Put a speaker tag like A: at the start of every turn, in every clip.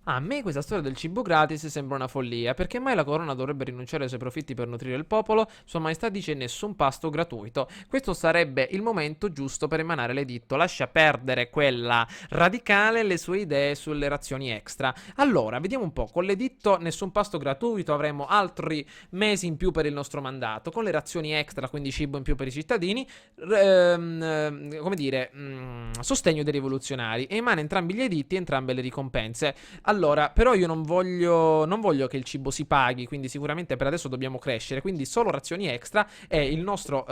A: A me questa storia del cibo gratis sembra una follia, perché mai la corona dovrebbe rinunciare ai suoi profitti per nutrire il popolo? Sua Maestà dice nessun pasto gratuito. Questo sarebbe il momento giusto per emanare l'editto. Lascia perdere quella radicale le sue idee sulle razioni extra. Allora, vediamo un po'. Con l'editto nessun pasto gratuito avremo altri mesi in più per il nostro mandato. Con le razioni extra, quindi cibo in più per i cittadini, come dire, sostegno dei rivoluzionari. E emana entrambi gli editti e entrambe le ricompense. Allora, però io non voglio che il cibo si paghi, quindi sicuramente per adesso dobbiamo crescere, quindi solo razioni extra e il nostro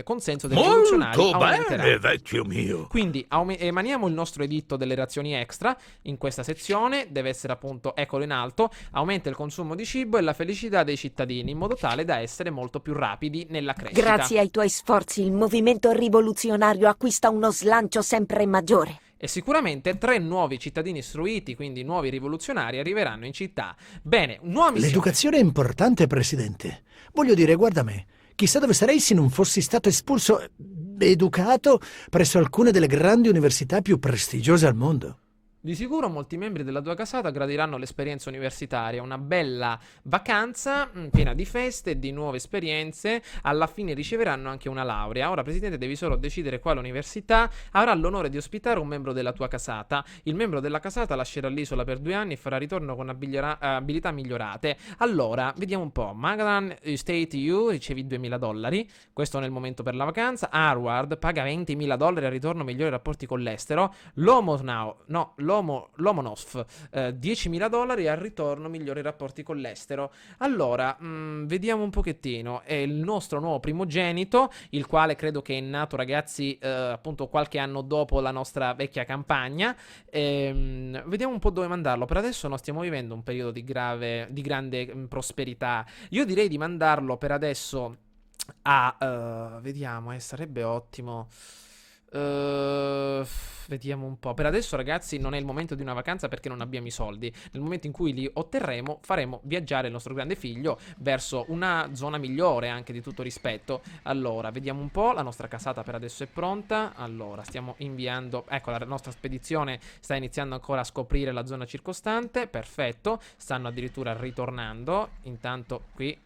A: consenso dei rivoluzionari
B: Molto
A: aumenterà.
B: bene, vecchio mio.
A: Quindi emaniamo il nostro editto delle razioni extra in questa sezione, deve essere appunto, eccolo in alto, aumenta il consumo di cibo e la felicità dei cittadini in modo tale da essere molto più rapidi nella crescita.
C: Grazie ai tuoi sforzi, il movimento rivoluzionario acquista uno slancio sempre maggiore.
A: E sicuramente 3 nuovi cittadini istruiti, quindi nuovi rivoluzionari, arriveranno in città. Bene, nuova missione.
D: L'educazione è importante, Presidente. Voglio dire, guarda me. Chissà dove sarei se non fossi stato espulso, educato, presso alcune delle grandi università più prestigiose al mondo.
A: Di sicuro molti membri della tua casata gradiranno l'esperienza universitaria, una bella vacanza piena di feste e di nuove esperienze, alla fine riceveranno anche una laurea. Ora, Presidente, devi solo decidere quale università avrà l'onore di ospitare un membro della tua casata. Il membro della casata lascerà l'isola per 2 anni e farà ritorno con abilità migliorate. Allora, vediamo un po'. Magadan State U, ricevi $2000, questo nel momento per la vacanza. Harvard paga $20.000 al ritorno, migliori rapporti con l'estero. Lomonov, $10.000 al ritorno, migliori rapporti con l'estero. Allora, vediamo un pochettino. È il nostro nuovo primogenito, il quale credo che è nato, ragazzi, appunto qualche anno dopo la nostra vecchia campagna. Vediamo un po' dove mandarlo. Per adesso non stiamo vivendo un periodo di grande prosperità. Io direi di mandarlo per adesso vediamo, sarebbe ottimo. Vediamo un po'. Per adesso, ragazzi, non è il momento di una vacanza perché non abbiamo i soldi. Nel momento in cui li otterremo, faremo viaggiare il nostro grande figlio verso una zona migliore, anche di tutto rispetto. Allora, vediamo un po'. La nostra casata per adesso è pronta. Allora, stiamo inviando. Ecco, la nostra spedizione sta iniziando ancora a scoprire la zona circostante. Perfetto. Stanno addirittura ritornando. Intanto qui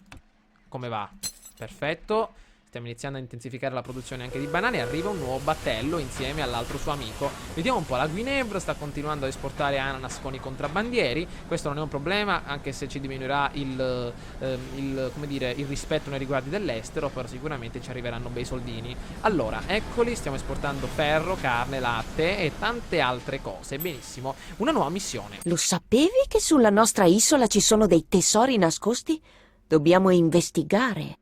A: come va? Perfetto. Stiamo iniziando a intensificare la produzione anche di banane. Arriva un nuovo battello insieme all'altro suo amico. Vediamo un po'. La Guinevere sta continuando ad esportare ananas con i contrabbandieri. Questo non è un problema, anche se ci diminuirà come dire, il rispetto nei riguardi dell'estero. Però sicuramente ci arriveranno bei soldini. Allora, eccoli. Stiamo esportando ferro, carne, latte e tante altre cose. Benissimo. Una nuova missione.
C: Lo sapevi che sulla nostra isola ci sono dei tesori nascosti? Dobbiamo investigare.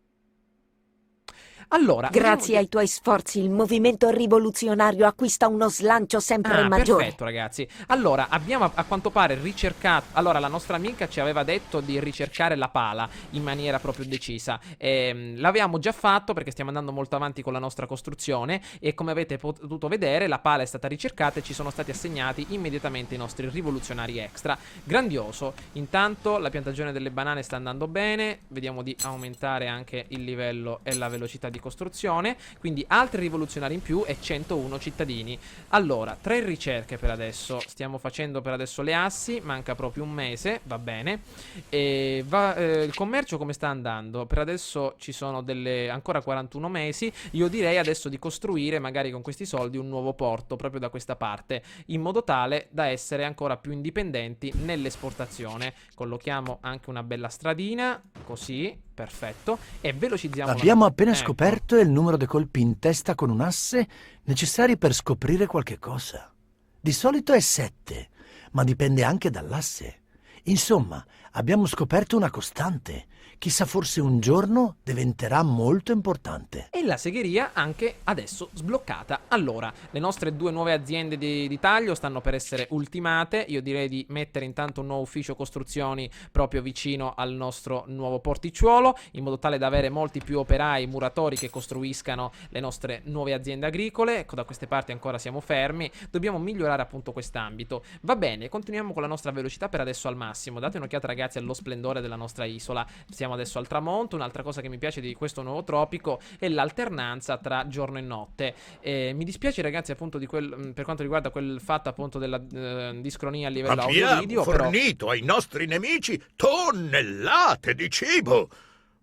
A: Allora,
C: Grazie ai tuoi sforzi, il movimento rivoluzionario acquista uno slancio sempre maggiore.
A: Perfetto, ragazzi. Allora, abbiamo a quanto pare ricercato. Allora, la nostra amica ci aveva detto di ricercare la pala in maniera proprio decisa. L'avevamo già fatto perché stiamo andando molto avanti con la nostra costruzione. E come avete potuto vedere, la pala è stata ricercata e ci sono stati assegnati immediatamente i nostri rivoluzionari extra. Grandioso. Intanto, la piantagione delle banane sta andando bene. Vediamo di aumentare anche il livello e la velocità di costruzione, quindi altri rivoluzionari in più e 101 cittadini. Allora, 3 ricerche per adesso. Stiamo facendo per adesso le assi, manca proprio un mese, va bene. Il commercio come sta andando? Per adesso ci sono ancora 41 mesi. Io direi adesso di costruire magari con questi soldi un nuovo porto proprio da questa parte, in modo tale da essere ancora più indipendenti nell'esportazione. Collochiamo anche una bella stradina, così, perfetto, e velocizziamo.
D: Abbiamo appena scoperto il numero dei colpi in testa con un asse necessari per scoprire qualche cosa. Di solito è 7, ma dipende anche dall'asse. Insomma, abbiamo scoperto una costante. Chissà, forse un giorno diventerà molto importante.
A: E la segheria anche adesso sbloccata. Allora, le nostre 2 nuove aziende di taglio stanno per essere ultimate. Io direi di mettere intanto un nuovo ufficio costruzioni proprio vicino al nostro nuovo porticciuolo, in modo tale da avere molti più operai, muratori che costruiscano le nostre nuove aziende agricole. Ecco, da queste parti ancora siamo fermi. Dobbiamo migliorare appunto quest'ambito. Va bene, continuiamo con la nostra velocità per adesso al massimo. Date un'occhiata, ragazzi, ragazzi, allo splendore della nostra isola. Siamo adesso al tramonto. Un'altra cosa che mi piace di questo nuovo tropico è l'alternanza tra giorno e notte. Mi dispiace, ragazzi, appunto per quanto riguarda quel fatto appunto della discronia a livello audio-video.
B: Abbiamo fornito ai nostri nemici tonnellate di cibo,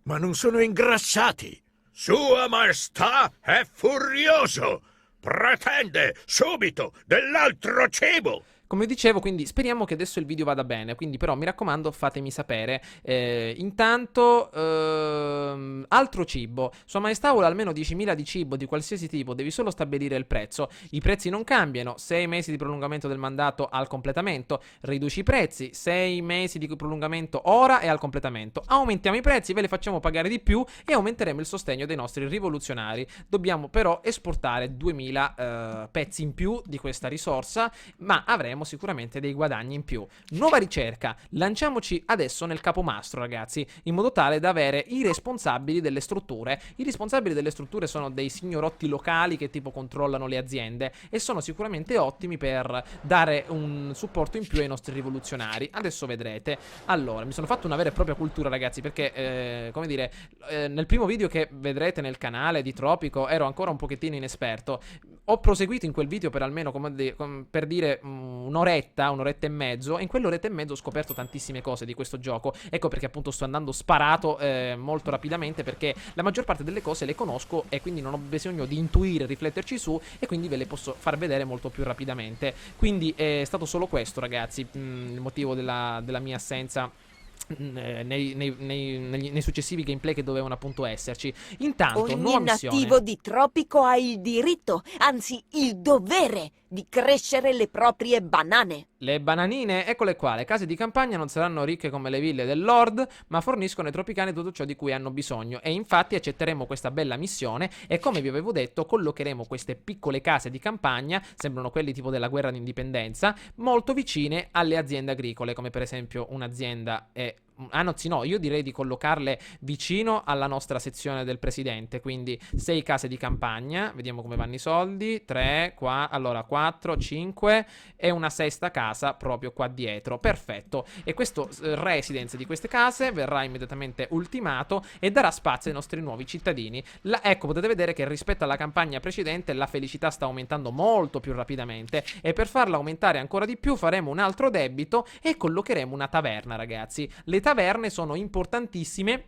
B: ma non sono ingrassati. Sua Maestà è furioso. Pretende subito dell'altro cibo.
A: Come dicevo, quindi speriamo che adesso il video vada bene, quindi però mi raccomando fatemi sapere. Intanto, altro cibo. Sua Maestà vuole almeno 10.000 di cibo di qualsiasi tipo, devi solo stabilire il prezzo. I prezzi non cambiano, 6 mesi di prolungamento del mandato al completamento, riduci i prezzi, 6 mesi di prolungamento ora e al completamento. Aumentiamo i prezzi, ve le facciamo pagare di più e aumenteremo il sostegno dei nostri rivoluzionari. Dobbiamo però esportare 2.000 pezzi in più di questa risorsa, ma avremo sicuramente dei guadagni in più. Nuova ricerca, lanciamoci adesso nel capomastro, ragazzi, in modo tale da avere i responsabili delle strutture. I responsabili delle strutture sono dei signorotti locali che tipo controllano le aziende e sono sicuramente ottimi per dare un supporto in più ai nostri rivoluzionari. Adesso vedrete. Allora, mi sono fatto una vera e propria cultura, ragazzi, perché come dire, nel primo video che vedrete nel canale di Tropico ero ancora un pochettino inesperto. Ho proseguito in quel video per almeno per dire un'oretta e mezzo, e in quell'oretta e mezzo ho scoperto tantissime cose di questo gioco. Ecco perché appunto sto andando sparato molto rapidamente, perché la maggior parte delle cose le conosco e quindi non ho bisogno di intuire, rifletterci su, e quindi ve le posso far vedere molto più rapidamente. Quindi è stato solo questo, ragazzi, il motivo della mia assenza nei successivi gameplay che dovevano appunto esserci. Intanto, nuova
C: Ogni
A: missione.
C: nativo di Tropico ha il diritto, anzi il dovere, di crescere le proprie banane.
A: Le bananine, eccole qua, le case di campagna non saranno ricche come le ville del Lord, ma forniscono ai tropicani tutto ciò di cui hanno bisogno, e infatti accetteremo questa bella missione e, come vi avevo detto, collocheremo queste piccole case di campagna, sembrano quelli tipo della guerra d'indipendenza, molto vicine alle aziende agricole, come per esempio un'azienda anzi no, io direi di collocarle vicino alla nostra sezione del presidente, quindi 6 case di campagna, vediamo come vanno i soldi, 3, qua, allora 4, 5 e una sesta casa proprio qua dietro, perfetto. E questo residence di queste case verrà immediatamente ultimato e darà spazio ai nostri nuovi cittadini. Ecco, potete vedere che rispetto alla campagna precedente la felicità sta aumentando molto più rapidamente, e per farla aumentare ancora di più faremo un altro debito e collocheremo una taverna, ragazzi. Le taverne sono importantissime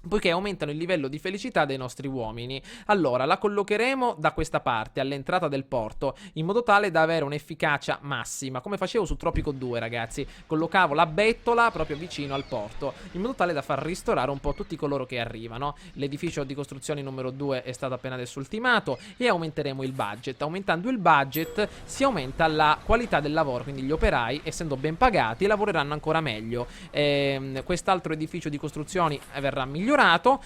A: poiché aumentano il livello di felicità dei nostri uomini. Allora, la collocheremo da questa parte, all'entrata del porto, in modo tale da avere un'efficacia massima, come facevo su Tropico 2, ragazzi. Collocavo la bettola proprio vicino al porto, in modo tale da far ristorare un po' tutti coloro che arrivano. L'edificio di costruzioni numero 2 è stato appena adesso ultimato, e aumenteremo il budget. Aumentando il budget si aumenta la qualità del lavoro, quindi gli operai, essendo ben pagati, lavoreranno ancora meglio. Quest'altro edificio di costruzioni verrà migliorato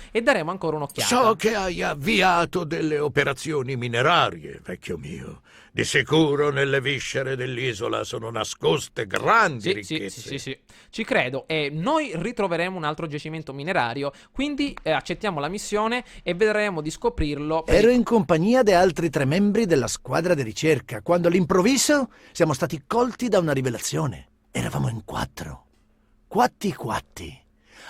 A: e daremo ancora un'occhiata.
B: So che hai avviato delle operazioni minerarie, vecchio mio. Di sicuro nelle viscere dell'isola sono nascoste grandi ricchezze.
A: Sì, ci credo, e noi ritroveremo un altro giacimento minerario, quindi accettiamo la missione e vedremo di scoprirlo.
D: Ero in compagnia di altri 3 membri della squadra di ricerca, quando all'improvviso siamo stati colti da una rivelazione. Eravamo in 4. Quatti.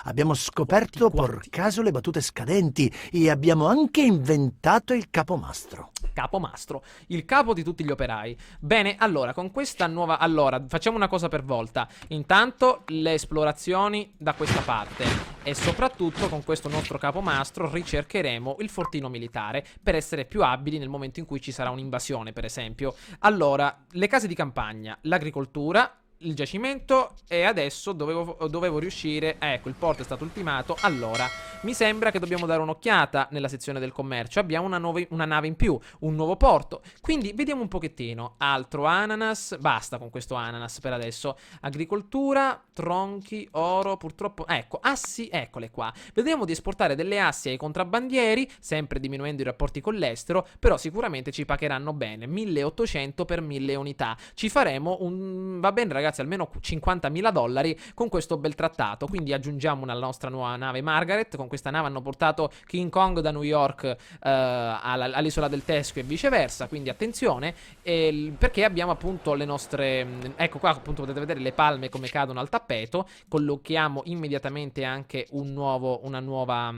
D: Abbiamo scoperto per caso le battute scadenti e abbiamo anche inventato il capomastro.
A: Capomastro, il capo di tutti gli operai. Bene, allora, con questa nuova... Allora, facciamo una cosa per volta. Intanto le esplorazioni da questa parte, e soprattutto con questo nostro capomastro ricercheremo il fortino militare per essere più abili nel momento in cui ci sarà un'invasione, per esempio. Allora, le case di campagna, l'agricoltura, il giacimento, e adesso dovevo riuscire. Ecco, il porto è stato ultimato. Allora, mi sembra che dobbiamo dare un'occhiata nella sezione del commercio. Abbiamo una nave in più, un nuovo porto, quindi vediamo un pochettino. Altro ananas, basta con questo ananas per adesso. Agricoltura, tronchi, oro, purtroppo. Ecco, assi, eccole qua. Vediamo di esportare delle assi ai contrabbandieri, sempre diminuendo i rapporti con l'estero, però sicuramente ci pagheranno bene. 1800 per 1000 unità. Ci faremo un... Va bene, ragazzi, ragazzi, almeno 50.000 dollari con questo bel trattato. Quindi aggiungiamo una nostra nuova nave Margaret. Con questa nave hanno portato King Kong da New York all'isola del Teschio e viceversa, quindi attenzione, perché abbiamo appunto le nostre, ecco qua appunto potete vedere le palme come cadono al tappeto. Collochiamo immediatamente anche una nuova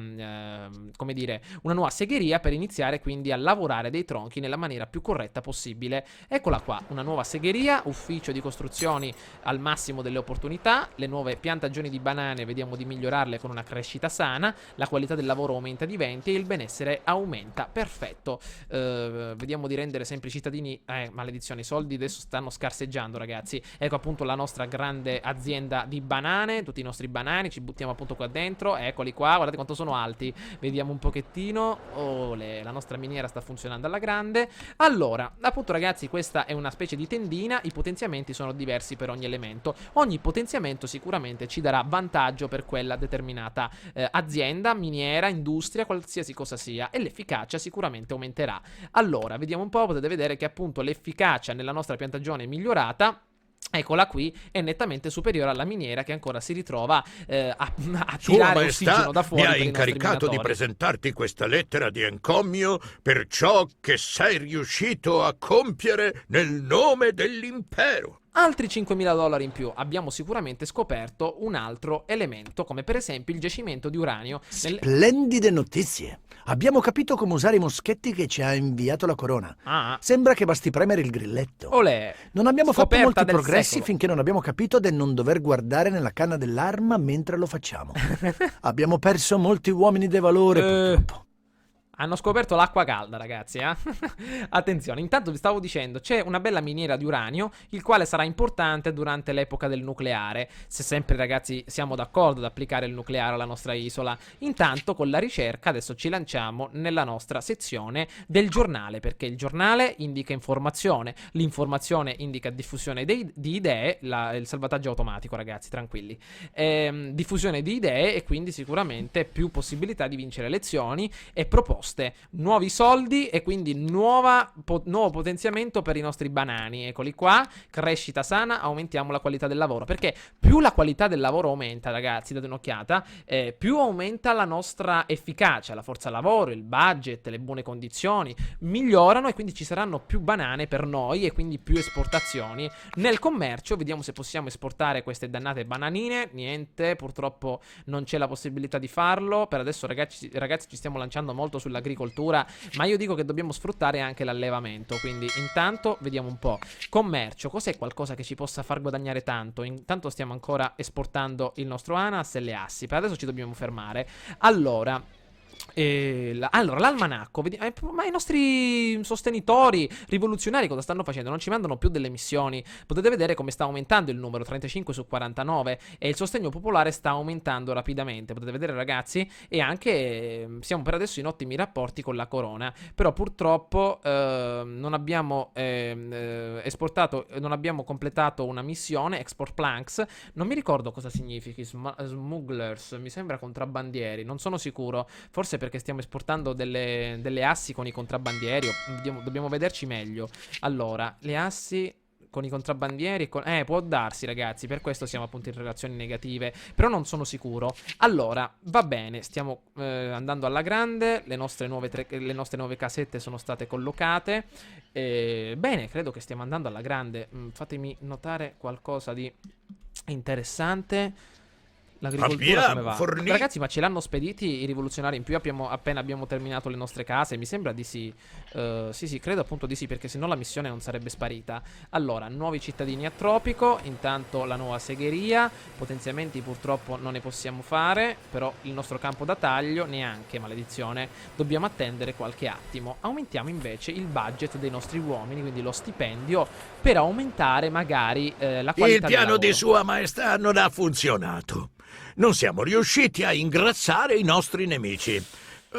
A: segheria per iniziare quindi a lavorare dei tronchi nella maniera più corretta possibile. Eccola qua, una nuova segheria, ufficio di costruzioni al massimo delle opportunità, le nuove piantagioni di banane vediamo di migliorarle con una crescita sana, la qualità del lavoro aumenta di 20 e il benessere aumenta. Perfetto. Vediamo di rendere sempre i cittadini, maledizione, i soldi adesso stanno scarseggiando, ragazzi. Ecco appunto la nostra grande azienda di banane, tutti i nostri banani ci buttiamo appunto qua dentro, eccoli qua, guardate quanto sono alti, vediamo un pochettino. La nostra miniera sta funzionando alla grande. Allora, appunto ragazzi, questa è una specie di tendina, i potenziamenti sono diversi per ogni elemento, ogni potenziamento sicuramente ci darà vantaggio per quella determinata azienda, miniera, industria, qualsiasi cosa sia, e l'efficacia sicuramente aumenterà. Allora, vediamo un po', potete vedere che appunto l'efficacia nella nostra piantagione è migliorata. Eccola qui, è nettamente superiore alla miniera che ancora si ritrova a tirare ossigeno da fuori.
B: Mi ha
A: per i nostri
B: incaricato di
A: minatori.
B: presentarti questa lettera di encomio per ciò che sei riuscito a compiere nel nome dell'impero.
A: Altri 5.000 dollari in più. Abbiamo sicuramente scoperto un altro elemento, come per esempio il giacimento di uranio.
D: Splendide notizie. Abbiamo capito come usare i moschetti che ci ha inviato la corona.
A: Ah,
D: Sembra che basti premere il grilletto.
A: olè.
D: Non abbiamo fatto
A: Scoperta
D: molti
A: del
D: progressi
A: secolo.
D: finché non abbiamo capito del non dover guardare nella canna dell'arma mentre lo facciamo. Abbiamo perso molti uomini di valore, purtroppo.
A: Hanno scoperto l'acqua calda, ragazzi, eh? Attenzione, intanto vi stavo dicendo, c'è una bella miniera di uranio, il quale sarà importante durante l'epoca del nucleare, se sempre, ragazzi, siamo d'accordo ad applicare il nucleare alla nostra isola. Intanto, con la ricerca, adesso ci lanciamo nella nostra sezione del giornale, perché il giornale indica informazione, l'informazione indica diffusione di idee, il salvataggio automatico, ragazzi, tranquilli. Diffusione di idee e quindi sicuramente più possibilità di vincere elezioni e proposte. Nuovi soldi e quindi nuovo potenziamento per i nostri banani. Eccoli qua, crescita sana, aumentiamo la qualità del lavoro, perché più la qualità del lavoro aumenta, ragazzi, date un'occhiata, più aumenta la nostra efficacia, la forza lavoro, il budget, le buone condizioni migliorano e quindi ci saranno più banane per noi e quindi più esportazioni. Nel commercio vediamo se possiamo esportare queste dannate bananine. Niente, purtroppo non c'è la possibilità di farlo. Per adesso, ragazzi, ci stiamo lanciando molto sull'agricoltura, ma io dico che dobbiamo sfruttare anche l'allevamento. Quindi intanto vediamo un po'. Commercio, cos'è qualcosa che ci possa far guadagnare tanto? Intanto stiamo ancora esportando il nostro ANAS e le assi. Per adesso ci dobbiamo fermare. Allora, l'almanacco, ma i nostri sostenitori rivoluzionari cosa stanno facendo? Non ci mandano più delle missioni. Potete vedere come sta aumentando il numero, 35 su 49, e il sostegno popolare sta aumentando rapidamente. Potete vedere, ragazzi, e anche siamo per adesso in ottimi rapporti con la corona. Però purtroppo non abbiamo esportato, non abbiamo completato una missione, Export Planks. Non mi ricordo cosa significhi, smugglers, mi sembra contrabbandieri, non sono sicuro. Forse perché stiamo esportando delle assi con i contrabbandieri. Dobbiamo vederci meglio. Allora, le assi con i contrabbandieri può darsi, ragazzi, per questo siamo appunto in relazioni negative, però non sono sicuro. Allora, va bene, stiamo andando alla grande. Le nostre nuove casette sono state collocate. Bene, credo che stiamo andando alla grande. Fatemi notare qualcosa di interessante. L'agricoltura come va? Ragazzi, ma ce l'hanno spediti i rivoluzionari in più appena abbiamo terminato le nostre case? Mi sembra di sì. Sì, credo appunto di sì, perché sennò la missione non sarebbe sparita. Allora, nuovi cittadini a Tropico. Intanto la nuova segheria. Potenziamenti purtroppo non ne possiamo fare, però il nostro campo da taglio neanche, maledizione. Dobbiamo attendere qualche attimo. Aumentiamo invece il budget dei nostri uomini, quindi lo stipendio, per aumentare magari la qualità
B: Il piano
A: del
B: di
A: lavoro.
B: Sua Maestà non ha funzionato. Non siamo riusciti a ingrassare i nostri nemici.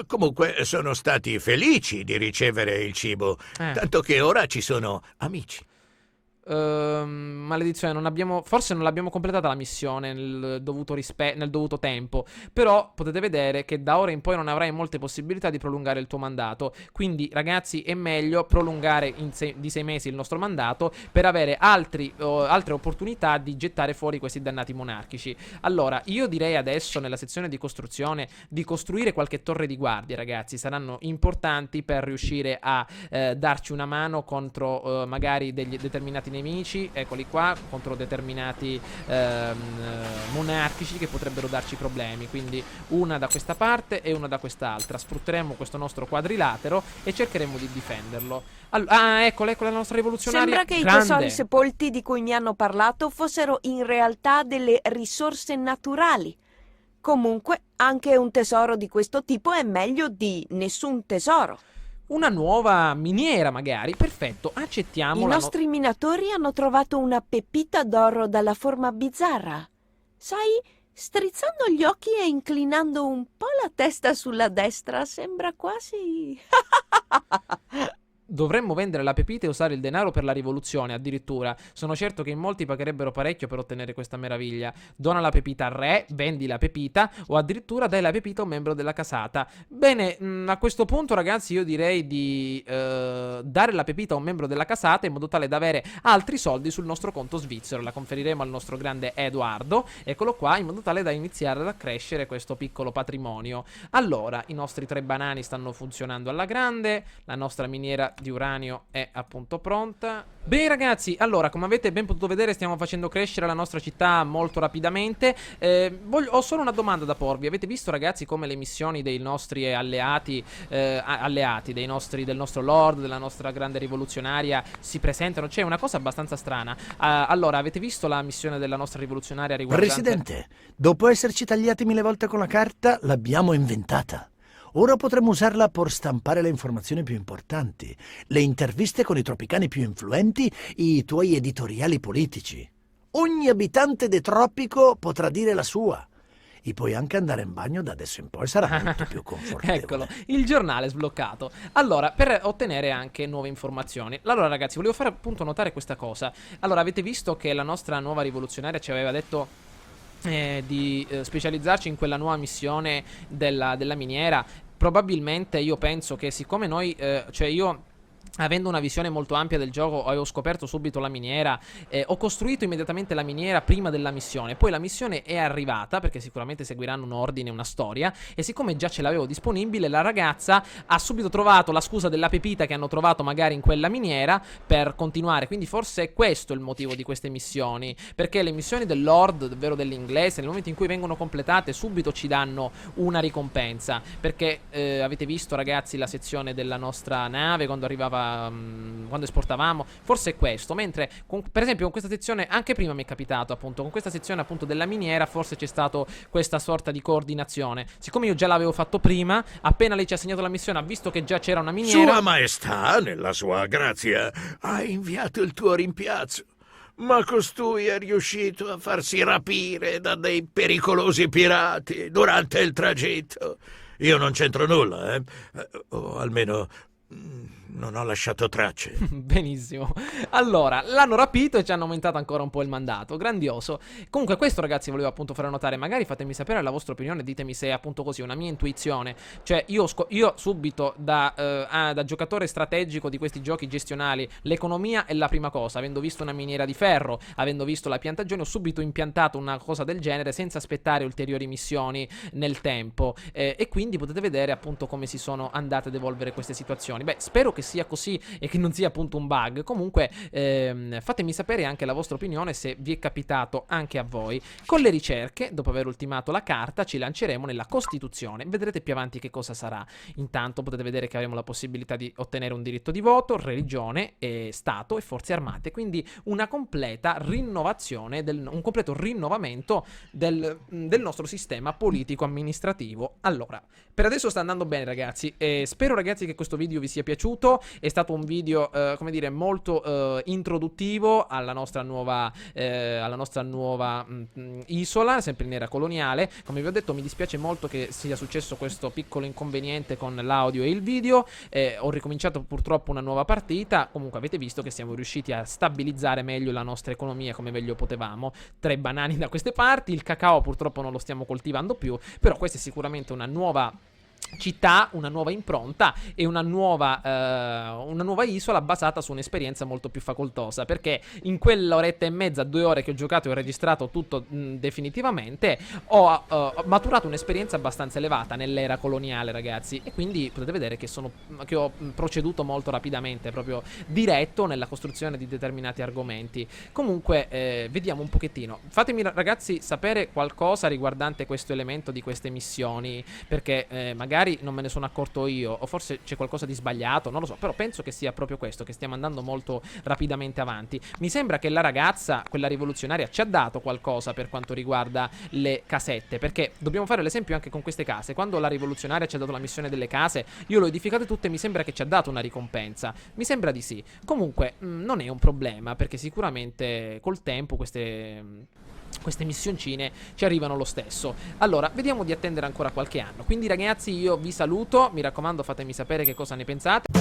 B: Comunque sono stati felici di ricevere il cibo, tanto che ora ci sono amici.
A: maledizione, forse non l'abbiamo completata la missione nel dovuto tempo. Però potete vedere che da ora in poi non avrai molte possibilità di prolungare il tuo mandato. Quindi ragazzi, è meglio prolungare di 6 mesi il nostro mandato per avere altre opportunità di gettare fuori questi dannati monarchici. Allora, io direi adesso nella sezione di costruzione di costruire qualche torre di guardia, ragazzi. Saranno importanti per riuscire a darci una mano contro magari degli determinati nemici, eccoli qua, contro determinati monarchici che potrebbero darci problemi. Quindi una da questa parte e una da quest'altra. Sfrutteremo questo nostro quadrilatero e cercheremo di difenderlo. Ecco la nostra rivoluzionaria.
C: Sembra che
A: grande.
C: i tesori sepolti di cui mi hanno parlato fossero in realtà delle risorse naturali. Comunque, anche un tesoro di questo tipo è meglio di nessun tesoro.
A: Una nuova miniera magari. Perfetto, accettiamo.
C: I nostri minatori hanno trovato una pepita d'oro dalla forma bizzarra. Sai, strizzando gli occhi e inclinando un po' la testa sulla destra, sembra quasi...
A: Dovremmo vendere la pepita e usare il denaro per la rivoluzione, addirittura. Sono certo che in molti pagherebbero parecchio per ottenere questa meraviglia. Dona la pepita al re, vendi la pepita, o addirittura dai la pepita a un membro della casata. Bene, a questo punto, ragazzi, io direi di dare la pepita a un membro della casata in modo tale da avere altri soldi sul nostro conto svizzero. La conferiremo al nostro grande Edoardo, eccolo qua, in modo tale da iniziare ad accrescere questo piccolo patrimonio. Allora, i nostri 3 banani stanno funzionando alla grande, la nostra miniera di uranio è appunto pronta. Bene ragazzi, allora come avete ben potuto vedere stiamo facendo crescere la nostra città molto rapidamente. Ho solo una domanda da porvi. Avete visto ragazzi come le missioni dei nostri alleati del nostro lord, della nostra grande rivoluzionaria si presentano? C'è una cosa abbastanza strana. Allora, avete visto la missione della nostra rivoluzionaria riguardante...
D: Presidente, dopo esserci tagliati 1000 volte con la carta, l'abbiamo inventata. Ora potremo usarla per stampare le informazioni più importanti, le interviste con i tropicani più influenti, i tuoi editoriali politici. Ogni abitante del tropico potrà dire la sua. E puoi anche andare in bagno da adesso in poi, sarà molto più confortevole.
A: Eccolo, il giornale sbloccato. Allora, per ottenere anche nuove informazioni. Allora ragazzi, volevo fare appunto notare questa cosa. Allora, avete visto che la nostra nuova rivoluzionaria ci aveva detto... di specializzarci in quella nuova missione della miniera. Probabilmente io penso che siccome noi io avendo una visione molto ampia del gioco avevo scoperto subito la miniera, ho costruito immediatamente la miniera prima della missione. Poi la missione è arrivata perché sicuramente seguiranno un ordine, una storia, e siccome già ce l'avevo disponibile, la ragazza ha subito trovato la scusa della pepita che hanno trovato magari in quella miniera per continuare. Quindi forse è questo il motivo di queste missioni, perché le missioni del Lord, ovvero dell'inglese, nel momento in cui vengono completate subito ci danno una ricompensa. Perché avete visto ragazzi la sezione della nostra nave quando arrivava, quando esportavamo, forse è questo. Mentre per esempio con questa sezione, anche prima mi è capitato appunto, con questa sezione appunto della miniera, forse c'è stato questa sorta di coordinazione. Siccome io già l'avevo fatto prima, appena lei ci ha assegnato la missione, ha visto che già c'era una miniera.
B: Sua Maestà, nella sua grazia, ha inviato il tuo rimpiazzo, ma costui è riuscito a farsi rapire da dei pericolosi pirati durante il tragitto. Io non c'entro nulla, o almeno non ho lasciato tracce.
A: Benissimo. Allora, l'hanno rapito e ci hanno aumentato ancora un po' il mandato. Grandioso. Comunque questo ragazzi volevo appunto fare notare. Magari fatemi sapere la vostra opinione, ditemi se è appunto così, una mia intuizione. Cioè io subito da giocatore strategico di questi giochi gestionali, l'economia è la prima cosa. Avendo visto una miniera di ferro, avendo visto la piantagione, ho subito impiantato una cosa del genere senza aspettare ulteriori missioni nel tempo, e quindi potete vedere appunto come si sono andate ad evolvere queste situazioni. Beh, spero che sia così e che non sia appunto un bug. Comunque fatemi sapere anche la vostra opinione, se vi è capitato anche a voi. Con le ricerche, dopo aver ultimato la carta, ci lanceremo nella Costituzione. Vedrete più avanti che cosa sarà. Intanto potete vedere che avremo la possibilità di ottenere un diritto di voto, religione, Stato e forze armate. Quindi una completa rinnovazione, un completo rinnovamento del nostro sistema politico-amministrativo. Allora, per adesso sta andando bene ragazzi, e spero ragazzi che questo video vi vi sia piaciuto. È stato un video, come dire, molto introduttivo alla nostra nuova isola, sempre in era coloniale. Come vi ho detto, mi dispiace molto che sia successo questo piccolo inconveniente con l'audio e il video. Ho ricominciato purtroppo una nuova partita. Comunque avete visto che siamo riusciti a stabilizzare meglio la nostra economia come meglio potevamo. 3 banani da queste parti, il cacao purtroppo non lo stiamo coltivando più, però questa è sicuramente una nuova città, una nuova impronta e una nuova isola basata su un'esperienza molto più facoltosa, perché in quell'oretta e mezza, 2 ore che ho giocato e ho registrato tutto definitivamente, ho maturato un'esperienza abbastanza elevata nell'era coloniale, ragazzi, e quindi potete vedere che ho proceduto molto rapidamente, proprio diretto nella costruzione di determinati argomenti. Comunque vediamo un pochettino, fatemi ragazzi sapere qualcosa riguardante questo elemento di queste missioni, perché magari non me ne sono accorto io, o forse c'è qualcosa di sbagliato, non lo so, però penso che sia proprio questo, che stiamo andando molto rapidamente avanti. Mi sembra che la ragazza, quella rivoluzionaria, ci ha dato qualcosa per quanto riguarda le casette, perché dobbiamo fare l'esempio anche con queste case. Quando la rivoluzionaria ci ha dato la missione delle case, io le ho edificate tutte e mi sembra che ci ha dato una ricompensa. Mi sembra di sì. Comunque non è un problema, perché sicuramente col tempo queste missioncine ci arrivano lo stesso. Allora, vediamo di attendere ancora qualche anno. Quindi ragazzi, io vi saluto, mi raccomando, fatemi sapere che cosa ne pensate.